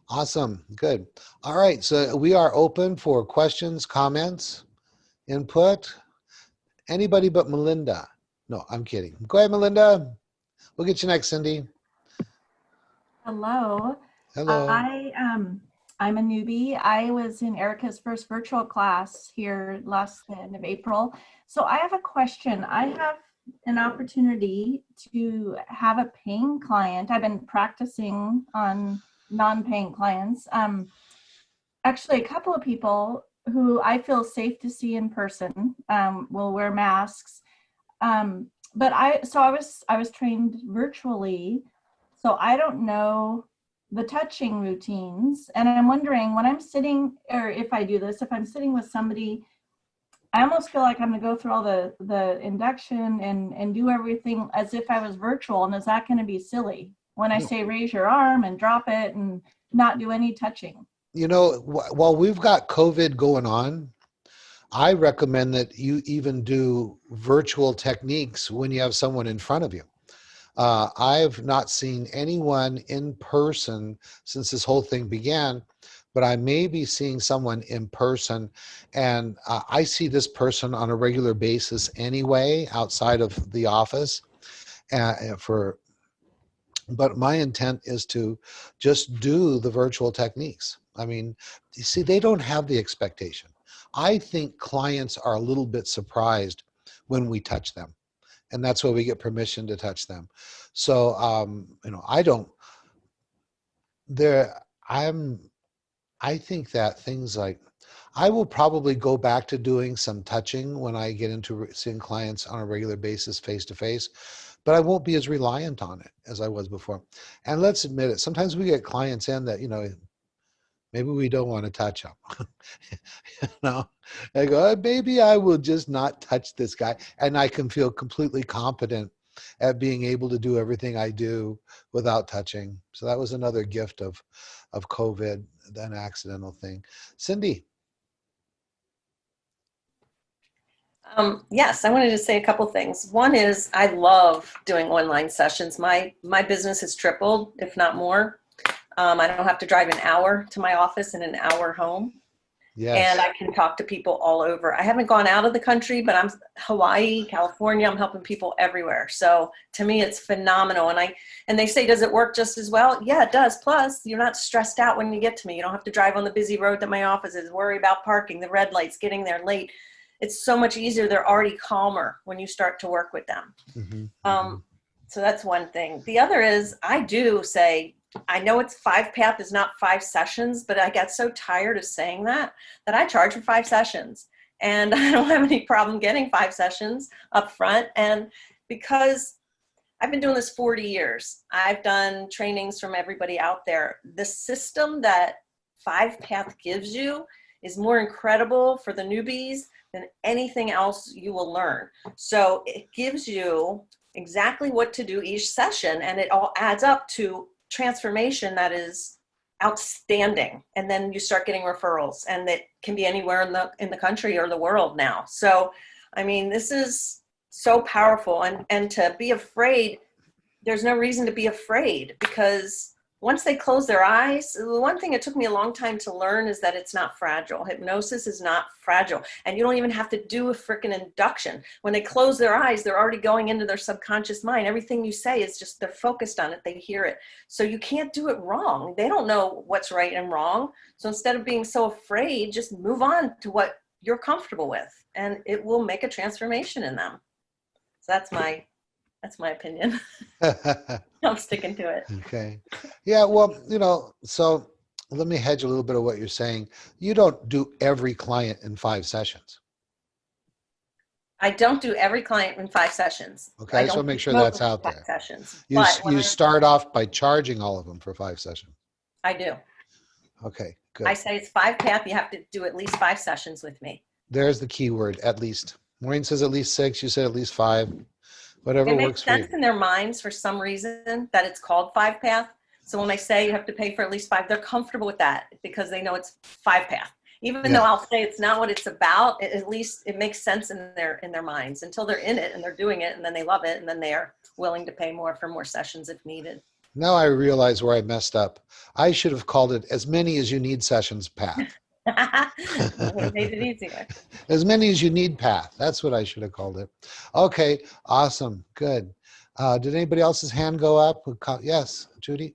Awesome. Good. All right. So we are open for questions, comments, input. Anybody but Melinda. No, I'm kidding. Go ahead, Melinda. We'll get you next, Cindy. Hello. Hello. I'm a newbie. I was in Erica's first virtual class here last end of April. So I have a question. I have an opportunity to have a paying client. I've been practicing on non-paying clients. Actually, a couple of people who I feel safe to see in person will wear masks. But I was trained virtually, so I don't know the touching routines. And I'm wondering when I'm sitting, or if I do this, if I'm sitting with somebody, I almost feel like I'm gonna go through all the induction and do everything as if I was virtual. And is that gonna be silly when I say raise your arm and drop it and not do any touching? You know, while we've got COVID going on, I recommend that you even do virtual techniques when you have someone in front of you. I've not seen anyone in person since this whole thing began, but I may be seeing someone in person, and I see this person on a regular basis anyway, outside of the office. For But my intent is to just do the virtual techniques. I mean, you see, they don't have the expectation. I think clients are a little bit surprised when we touch them, and that's why we get permission to touch them. So, I don't. There, I'm. I think that things like I will probably go back to doing some touching when I get into seeing clients on a regular basis, face to face, but I won't be as reliant on it as I was before. And let's admit it, sometimes we get clients in that, maybe we don't want to touch them. I go, maybe I will just not touch this guy. And I can feel completely competent at being able to do everything I do without touching. So that was another gift of COVID, an accidental thing. Cindy. Yes, I wanted to say a couple things. One is I love doing online sessions. My business has tripled, if not more. I don't have to drive an hour to my office and an hour home. And Yes. I can talk to people all over. I haven't gone out of the country, but I'm Hawaii, California. I'm helping people everywhere. So to me, it's phenomenal. And they say, does it work just as well? Yeah, it does. Plus, you're not stressed out when you get to me. You don't have to drive on the busy road that my office is, worry about parking, the red lights, getting there late. It's so much easier. They're already calmer when you start to work with them. Mm-hmm, mm-hmm. So that's one thing. The other is I do say, I know it's 5 path is not 5 sessions, but I get so tired of saying that I charge for 5 sessions. And I don't have any problem getting 5 sessions up front. And because I've been doing this 40 years, I've done trainings from everybody out there. The system that 5 path gives you is more incredible for the newbies than anything else you will learn. So it gives you exactly what to do each session, and it all adds up to transformation that is outstanding. And then you start getting referrals, and it can be anywhere in the country or the world now. So I mean, this is so powerful. And to be afraid, there's no reason to be afraid, because once they close their eyes, the one thing it took me a long time to learn is that it's not fragile. Hypnosis is not fragile. And you don't even have to do a freaking induction. When they close their eyes, they're already going into their subconscious mind. Everything you say is just, they're focused on it. They hear it. So you can't do it wrong. They don't know what's right and wrong. So instead of being so afraid, just move on to what you're comfortable with, and it will make a transformation in them. So that's my opinion. I'm sticking to it. Okay. Yeah, well, so let me hedge a little bit of what you're saying. You don't do every client in 5 sessions. I don't do every client in 5 sessions. Okay, I just want to make sure Most that's of them out in there. 5 sessions. You But when you start off by charging all of them for 5 sessions. I do. Okay, good. I say it's 5 path. You have to do at least 5 sessions with me. There's the key word, at least. Maureen says at least 6. You said at least 5. Whatever It works makes for you. sense in their minds for some reason that it's called 5 path. So when I say you have to pay for at least 5, they're comfortable with that because they know it's 5 path. Even though I'll say it's not what it's about, at least it makes sense in their minds until they're in it and they're doing it, and then they love it, and then they are willing to pay more for more sessions if needed. Now I realize where I messed up. I should have called it as many as you need sessions path. That would have made it easier. As many as you need path. That's what I should have called it. Okay, awesome, good. Did anybody else's hand go up? Yes, Judy?